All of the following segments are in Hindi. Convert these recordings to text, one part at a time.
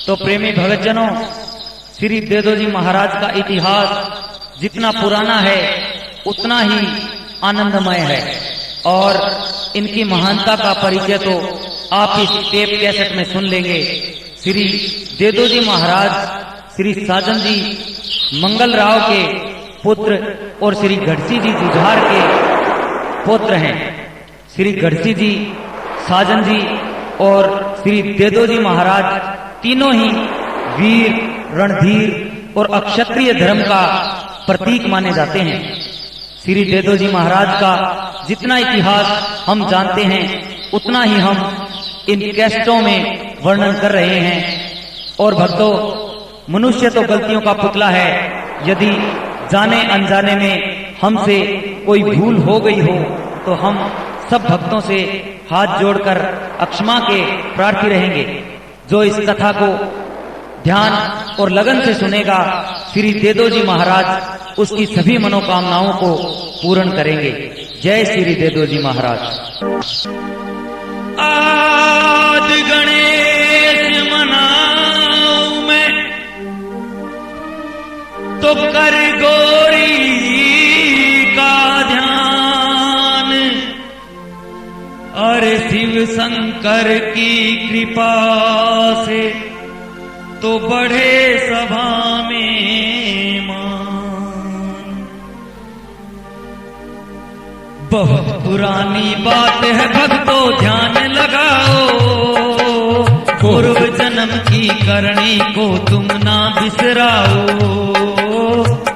तो प्रेमी भगतजनों, श्री देदो जी महाराज का इतिहास जितना पुराना है उतना ही आनंदमय है और इनकी महानता का परिचय तो आप इस टेप कैसेट में सुन लेंगे। श्री देदो जी महाराज श्री साजन जी मंगल राव के पुत्र और श्री गढ़सी जी जुझार के पुत्र हैं। श्री गढ़सी जी, साजन जी और श्री देदो जी महाराज तीनों ही वीर, रणधीर और अक्षत्रिय धर्म का प्रतीक माने जाते हैं। श्री देदो जी महाराज का जितना इतिहास हम जानते हैं उतना ही हम इन कैसेटों में वर्णन कर रहे हैं। और भक्तों, मनुष्य तो गलतियों का पुतला है। यदि जाने अनजाने में हमसे कोई भूल हो गई हो तो हम सब भक्तों से हाथ जोड़कर अक्षमा के प्रार्थी रहेंगे। जो इस कथा को ध्यान और लगन से सुनेगा, श्री देदो जी महाराज उसकी सभी मनोकामनाओं को पूर्ण करेंगे। जय श्री देदो जी महाराज। आज गणेश मनाऊं मैं तो कर गोरी का ध्यान, अरे शिव शंकर की कृपा से तो बढ़े सभा में मान। बहुत पुरानी बात है भक्तों, ध्यान लगाओ, पूर्व जन्म की करनी को तुम ना बिसराओ।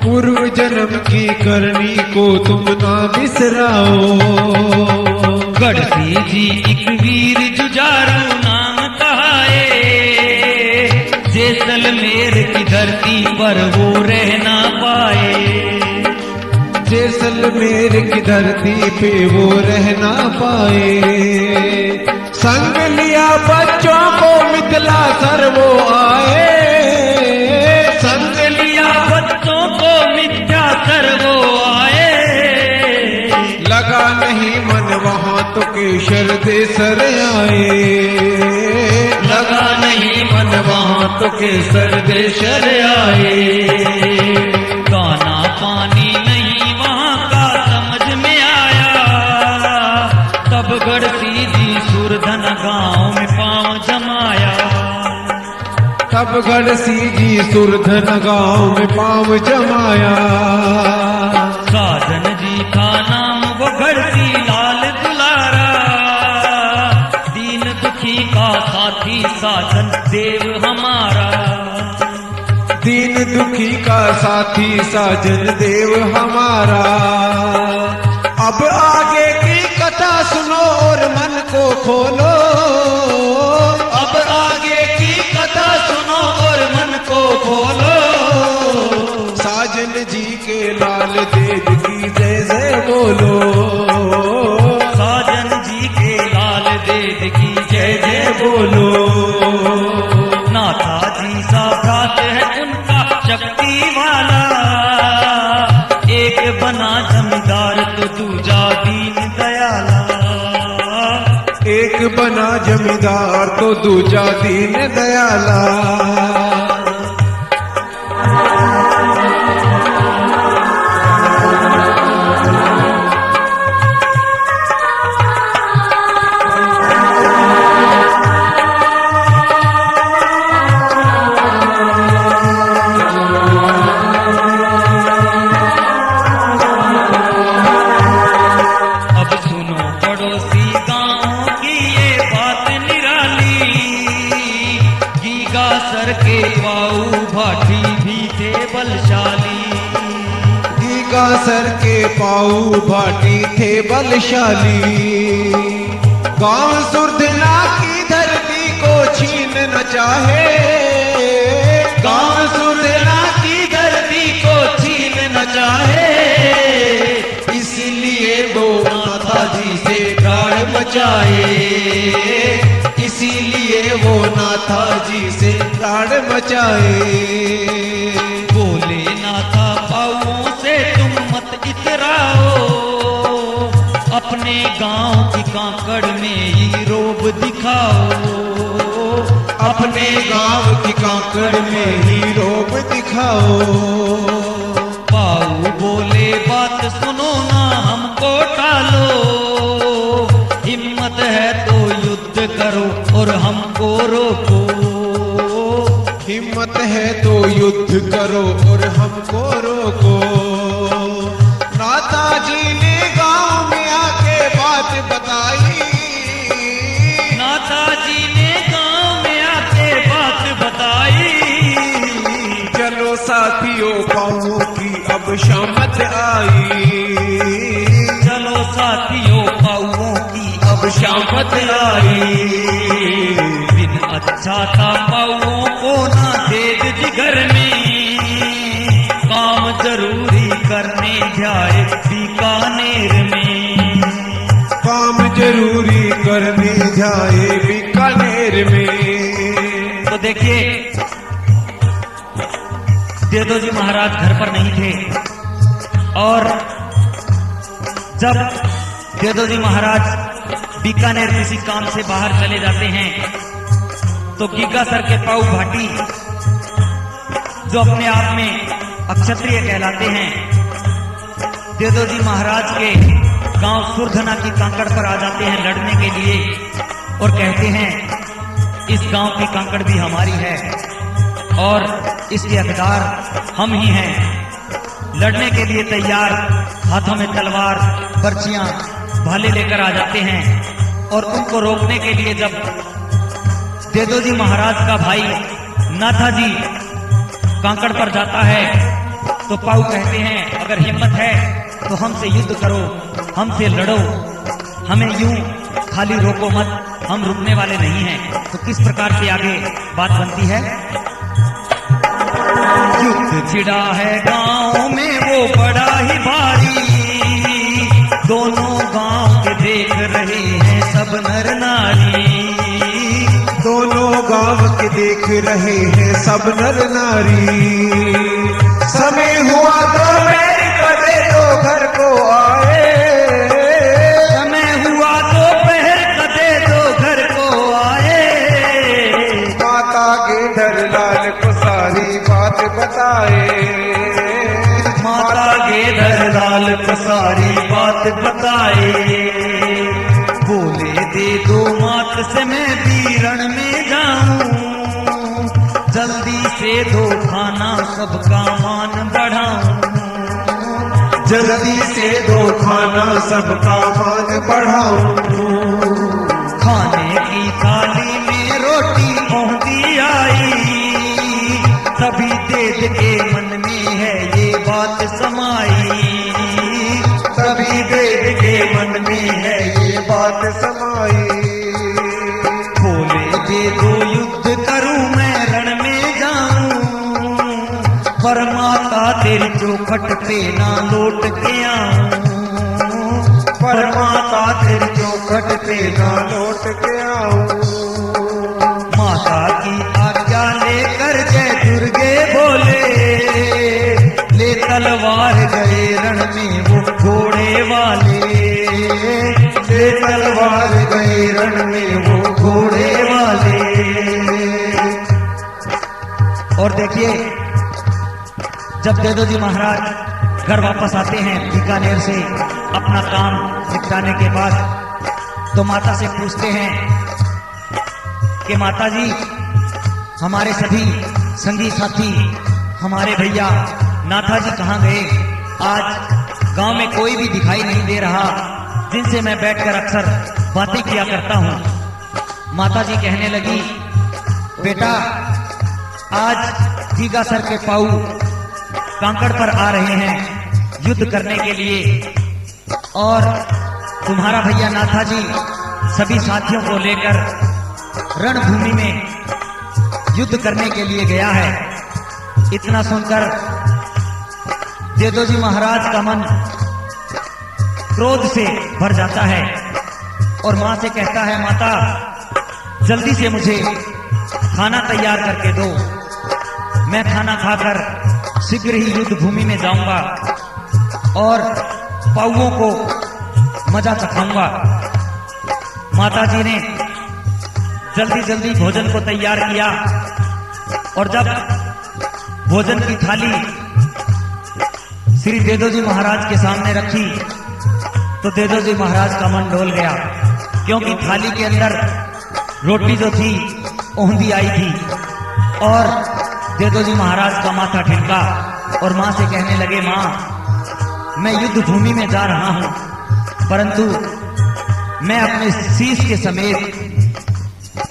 पूर्व जन्म की करनी को तुम ना बिसराओ। गढ़सी जी एक वीर जुझारू नाम कहाए, जैसलमेर की धरती पर वो रह ना पाए। जैसलमेर की धरती पे वो रह ना पाए। संग लिया बच्चों को मिथिला सर वो आए। संग लिया बच्चों को मिथ्या सर वो आए। लगा नहीं मन वहां तो केशर देसर आए। लगा नहीं मन वहां तो केसर देशर आए। दाना पानी नहीं वहां का समझ में आया, तब गढ़सी जी सुरधन गांव में पांव जमाया। तब गढ़सी जी सुरधन गांव में पांव जमाया। साजन जी का नाम वो गढ़सी लाल दुलारा, दीन दुखी का साथी साजन देव हमारा। दीन दुखी का साथी साजन देव हमारा। अब आगे की कथा सुनो और मन को खोलो। अब आगे की कथा सुनो और मन को खोलो। साजन जी के लाल देव की जय जय बोलो। साजन जी के लाल देव की जय जय बोलो। नाथा जी सा भ्रात है उनका शक्ति वाला, एक बना जमींदार तो दूजा दीन दयाला। एक बना जमींदार तो दूजा दीन दयाला। सर के पाऊ भाटी भी थे बलशाली। गीगा सर के पाऊ भाटी थे बलशाली। गांव सुरधना की धरती को छीन न चाहे। गांव सुरधना की धरती को छीन न चाहे, इसलिए वो नाथा जी से प्राण बचाए। इसीलिए वो नाथा जी से प्राण बचाए। बोले नाथा पाऊं से तुम मत इतराओ, अपने गांव की कांकड़ में ही रोब दिखाओ। अपने गांव की कांकड़ में ही रोब दिखाओ। पाऊ बोले बात सुनो ना हमको टालो, हिम्मत है तो युद्ध करो और हमको रोको। हिम्मत है तो युद्ध करो और हमको रोको। नाथा जी ने गांव में आके बात बताई। नाथा जी ने गांव में आके बात बताई। चलो साथियों पाऊं की अब शामत आई। चलो साथियों पाऊं की अब शामत आई। दिन अच्छा था पाऊं को ना देद जिगर में, काम जरूरी करने जाए बीकानेर में। काम जरूरी करने जाए बीकानेर में। तो देखिए देदो जी महाराज घर पर नहीं थे, और जब देदो जी महाराज बीकानेर किसी काम से बाहर चले जाते हैं तो गीगासर के पाऊ भाटी, जो अपने आप में अक्षत्रिय कहलाते हैं, देदो जी महाराज के गांव सुरधना की कांकड़ पर आ जाते हैं लड़ने के लिए और कहते हैं इस गांव की कांकड़ भी हमारी है और इसके हकदार हम ही हैं। लड़ने के लिए तैयार, हाथों में तलवार, बर्छियां, भाले लेकर आ जाते हैं। और उनको रोकने के लिए जब देदो जी महाराज का भाई नाथा जी कांकड़ पर जाता है तो पाऊ कहते हैं अगर हिम्मत है तो हमसे युद्ध करो, हमसे लड़ो, हमें यूं खाली रोको मत, हम रुकने वाले नहीं हैं। तो किस प्रकार से आगे बात बनती है? युद्ध छिड़ा है गांव में वो बड़ा ही भारी, दोनों गांव के देख रहे हैं सब नर नारी। दोनों गांव के देख रहे हैं सब नर नारी। समय हुआ तो मेरी कदे दो घर को आए। समय हुआ तो पहर कदे दो घर को आए। माता गेंदर लाल को सारी बात बताए। माता गेंदर लाल को सारी बात बताए। बोले दे दो मात से मैं भी रण में जाऊं, जल्दी से दो खाना सबका मान बढ़ाऊं। जल्दी से दो खाना सबका मान बढ़ाऊं। खाने की थाली में रोटी पहुंची आई, तभी देद के मन में है ये बात समाई। तभी देद के मन में है ये बात समाई। बोले दे दो युद्ध करूं मैं रण में जाऊं, पर माता तेरी चौखट पे ना लौट के आऊं। पर माता तेरी चौखट पे ना लौट के आऊं। माता की आज्ञा लेकर जय दुर्गे बोले, ले तलवार गए रण में वो घोड़े वाले। ले तलवार गए रण में वो घोड़े वाले। और देखिए जब देदो जी महाराज घर वापस आते हैं बीकानेर से अपना काम निपटाने के बाद, तो माता से पूछते हैं कि माता जी हमारे सभी संगी साथी, हमारे भैया नाथा जी कहाँ गए? आज गांव में कोई भी दिखाई नहीं दे रहा जिनसे मैं बैठकर अक्सर बातें किया करता हूँ। माता जी कहने लगी बेटा आज गीगासर के पाऊ कांकड़ पर आ रहे हैं युद्ध करने के लिए, और तुम्हारा भैया नाथा जी सभी साथियों को लेकर रणभूमि में युद्ध करने के लिए गया है। इतना सुनकर देदो जी महाराज का मन क्रोध से भर जाता है और मां से कहता है माता जल्दी से मुझे खाना तैयार करके दो, मैं खाना खाकर शीघ्र ही युद्ध भूमि में जाऊंगा और पाउओं को मजा चखाऊंगा। माता जी ने जल्दी जल्दी भोजन को तैयार किया और जब भोजन की थाली श्री देदो जी महाराज के सामने रखी तो देदो जी महाराज का मन डोल गया, क्योंकि थाली के अंदर रोटी जो थी औंधी आई थी। और देदो जी महाराज का माथा ठिनका और मां से कहने लगे, मां मैं युद्ध भूमि में जा रहा हूं, परंतु मैं अपने शीश के समेत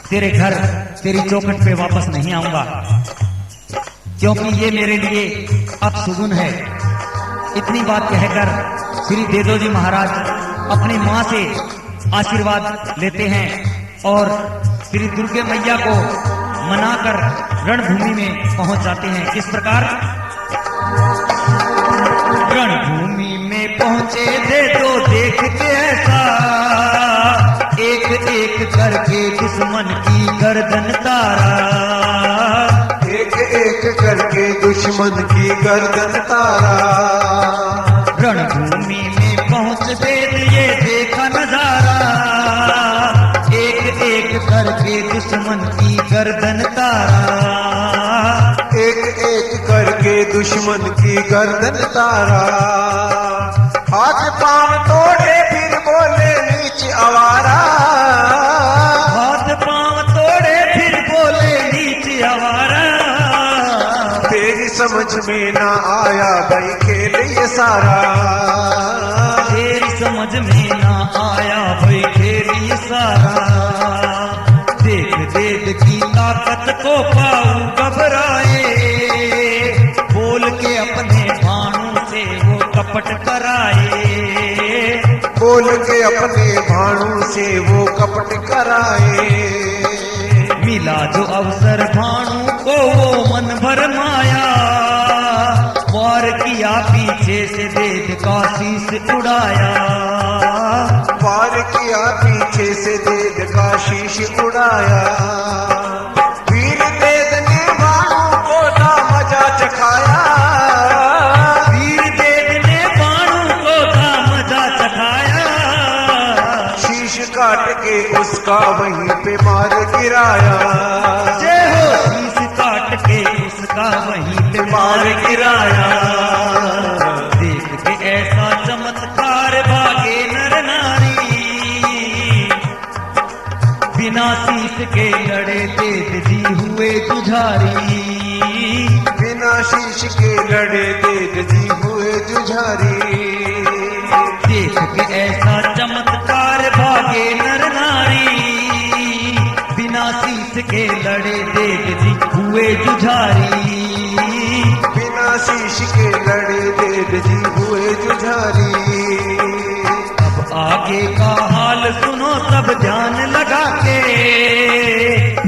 तेरे घर तेरी चौखट पे वापस नहीं आऊंगा, क्योंकि ये मेरे लिए अपशुगुन है। इतनी बात कहकर श्री देदो जी महाराज अपनी मां से आशीर्वाद लेते हैं और श्री दुर्गे मैया को मनाकर रणभूमि में पहुंच जाते हैं। किस प्रकार? रणभूमि में पहुंचे देदो देख के ऐसा, एक एक करके दुश्मन की गर्दन तारा, एक एक करके दुश्मन की गर्दन तारा। रणभूमि में पहुंच देद ये देखा नजारा, एक एक करके दुश्मन की गर्दन तारा, एक एक करके दुश्मन की गर्दन तारा। हाथ पांव तोड़े फिर बोले नीच आवारा, हाथ पांव तोड़े फिर बोले नीच आवारा। तेरी समझ में ना आया भाई खेल ये सारा, तेरी समझ में ना आया भाई खेल ये सारा। देख देख की ताकत को पाऊं घबराए, बोल के अपने भाणु से वो कपट कराए, बोल के अपने भाणु से वो कपट कराए। मिला जो अवसर भाणु को वो मन भर माया, वार किया पीछे से देद का शीश उड़ाया, वार किया पीछे से देद का शीश उड़ाया। वीर देद ने भाणु को था मजा चखाया, वीर देद ने भाणु को था मजा चखाया। शीश काट के उसका वहीं पे मार गिराया, जय हो, शीश काट के उसका वहीं पे मार गिराया। देख के ऐसा चमत्कार भागे नर नारी, बिना शीश के लड़े देद जी हुए जुझारी, बिना शीश के लड़े देद जी हुए जुझारी। देख के ऐसा चमत्कार भागे नर नारी, बिना शीश के लड़े देद जी हुए जुझारी, बिना शीश के लड़े देद जी हुए जुझारी। अब आगे का हाल सुनो सब ध्यान लगा के,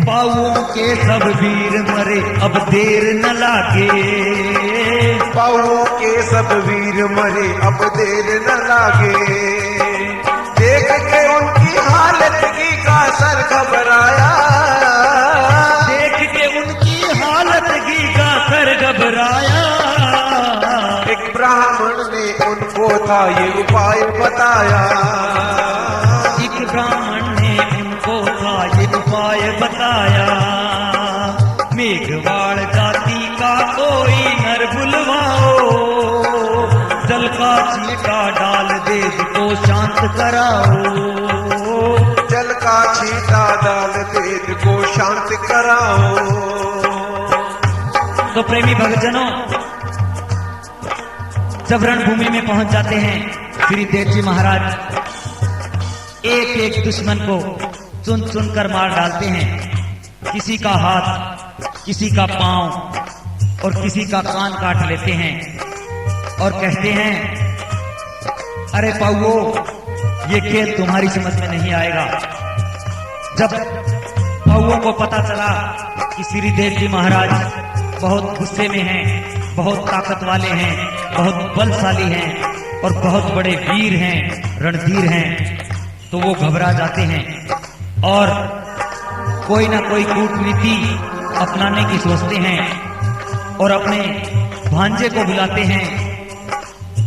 पाउओं के सब वीर मरे अब देर न लागे, पाओ के सब वीर मरे अब देर न लागे। देख के उनकी हालत की का सर घबराया, देख के उनकी हालत की का सर घबराया। एक ब्राह्मण ने उनको था ये उपाय बताया, एक ब्राह्मण ने उनको था ये उपाय बताया। मेघवाड़ जाति का कोई नर बुलवाओ, जल का छींटा डाल देद को शांत कराओ, जल का छींटा डाल देद को शांत कराओ। तो प्रेमी भक्तजनों, जब रणभूमि में पहुंच जाते हैं श्री देव जी महाराज एक एक दुश्मन को चुन चुन कर मार डालते हैं। किसी का हाथ, किसी का पांव और किसी का कान काट लेते हैं और कहते हैं, अरे पाउओ, ये खेल तुम्हारी समझ में नहीं आएगा। जब पाउओं को पता चला कि श्री देव जी महाराज बहुत गुस्से में हैं, बहुत ताकत वाले हैं, बहुत बलशाली हैं और बहुत बड़े वीर हैं, रणधीर हैं, तो वो घबरा जाते हैं और कोई ना कोई कूटनीति अपनाने की सोचते हैं और अपने भांजे को बुलाते हैं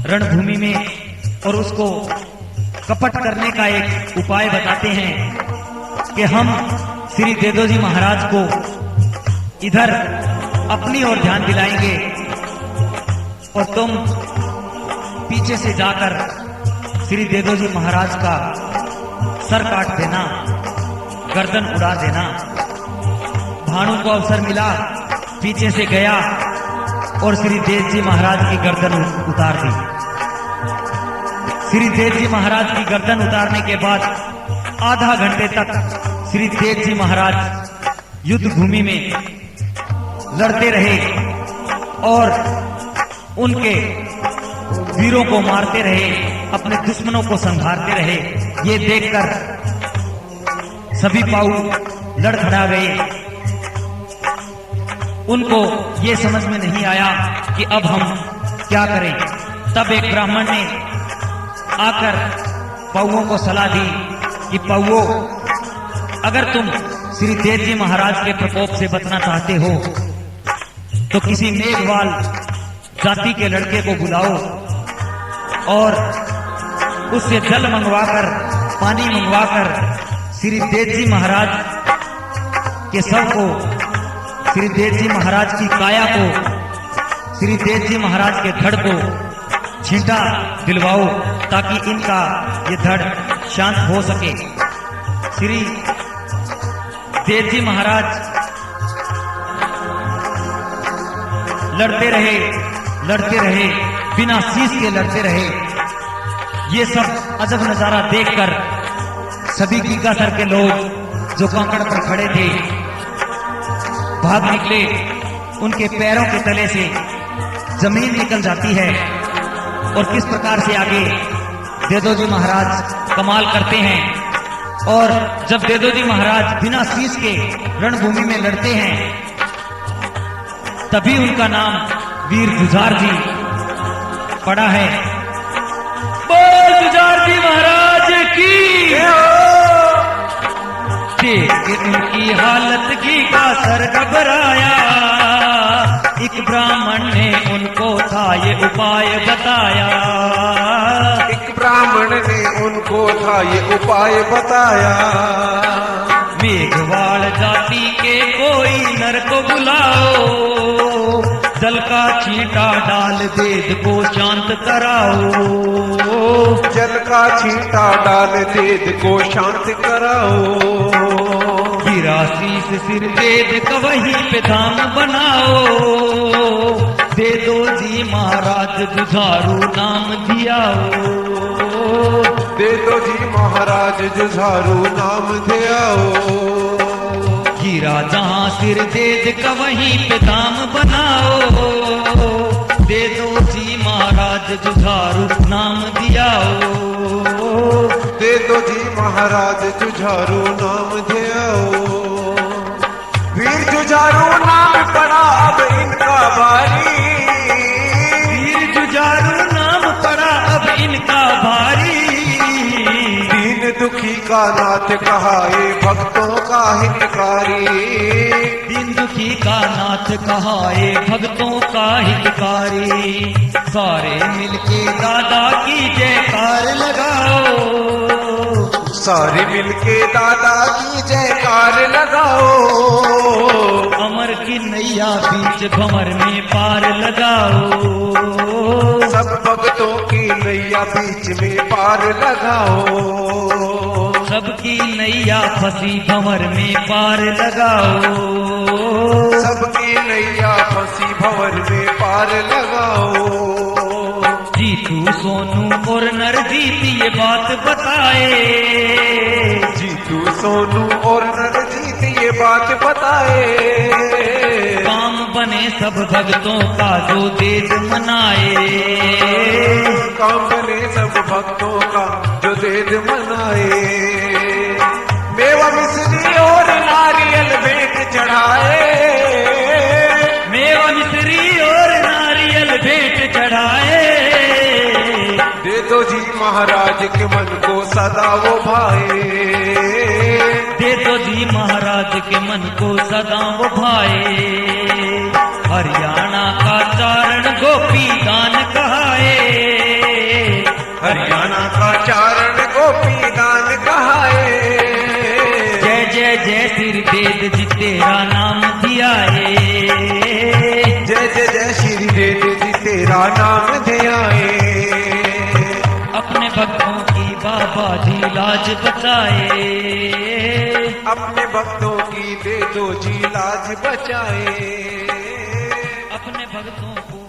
रणभूमि में और उसको कपट करने का एक उपाय बताते हैं कि हम श्री देदो जी महाराज को इधर अपनी ओर ध्यान दिलाएंगे और तुम पीछे से जाकर श्री देदो जी महाराज का सर काट देना, गर्दन उड़ा देना। भानु को अवसर मिला, पीछे से गया और श्री देव जी महाराज की गर्दन उतार दी। श्री देव जी महाराज की गर्दन उतारने के बाद आधा घंटे तक श्री देव जी महाराज युद्ध भूमि में लड़ते रहे और उनके वीरों को मारते रहे, अपने दुश्मनों को संहारते रहे। ये देखकर सभी पाऊ लड़खड़ा गए। उनको ये समझ में नहीं आया कि अब हम क्या करें। तब एक ब्राह्मण ने आकर पाऊओं को सलाह दी कि पाऊओं, अगर तुम श्री देव जी महाराज के प्रकोप से बचना चाहते हो तो किसी मेघवाल जाति के लड़के को बुलाओ और उससे जल मंगवाकर, पानी मंगवाकर श्री देव जी महाराज के शव को, श्री देव जी महाराज की काया को, श्री देव जी महाराज के धड़ को छींटा दिलवाओ ताकि इनका ये धड़ शांत हो सके। श्री देव जी महाराज लड़ते रहे, बिना शीश के लड़ते रहे। ये सब अजब नजारा देखकर सभी गीगासर के लोग जो कांकड़ पर खड़े थे भाग निकले। उनके पैरों के तले से जमीन निकल जाती है और किस प्रकार से आगे देदो जी महाराज कमाल करते हैं। और जब देदो जी महाराज बिना शीश के रणभूमि में लड़ते हैं तभी उनका नाम वीर जुझार जी पड़ा है। बोल जुझार जी महाराज की। देख के उनकी हालत की का सर घबराया। एक ब्राह्मण ने उनको था ये उपाय बताया। एक ब्राह्मण ने उनको था ये उपाय बताया। मेघवाल जाति के कोई नर को बुलाओ, जल का छींटा डाल देद को शांत कराओ। जल का छींटा डाल देद को शांत कराओ। गिरा शीश सिर देद का वहीं पे धाम बनाओ। देदो जी महाराज जुझारू नाम दियाओ। देदो जी महाराज जुझारू नाम दियाओ। गिरा जहां सिर देद का वहीं पे धाम बनाओ। देदो जी महाराज जुझारू नाम दियाओ। देदो जी महाराज जुझारू नाम दियाओ। वीर जुझारू नाम पड़ा अब इनका भारी। वीर जुझारू नाम पड़ा अब इनका भारी। दीन दुखी का नाथ कहाए भक्तों का हितकारी। दीन दुखी का नाथ कहाए भक्तों का हितकारी। सारे मिलके दादा की जयकार लगाओ। सारे मिलके दादा की जयकार लगाओ। अमर की नैया बीच भंवर में पार लगाओ। सब भक्तों की नैया बीच में पार लगाओ। सबकी नैया फंसी भंवर में पार लगाओ। सबकी नैया फंसी भंवर में पार लगाओ। जीतू सोनू और नरजीत ये बात बताए। जीतू सोनू और नरजीत ये बात बताए। काम बने सब भक्तों का जो देद मनाए। काम बने सब भक्तों का जो देद मनाए। मेवा मिश्री और नारियल भेंट चढ़ाए। मेवा मिश्री और नारियल भेंट चढ़ाए। देदो जी महाराज के मन को सदा वो भाए। देदो जी महाराज के मन को सदा वो भाए। हरियाणा का चारण गोपी दान कहाए। हरियाणा का चारण गोपी दान कहाए। जय जय जय श्री देद जी तेरा नाम धियाए। जय जय जय श्री देद जी तेरा नाम धियाए। अपने भक्तों की बाबा जी लाज बचाए। अपने भक्तों की दे दो जी लाज बचाए। अपने भक्तों को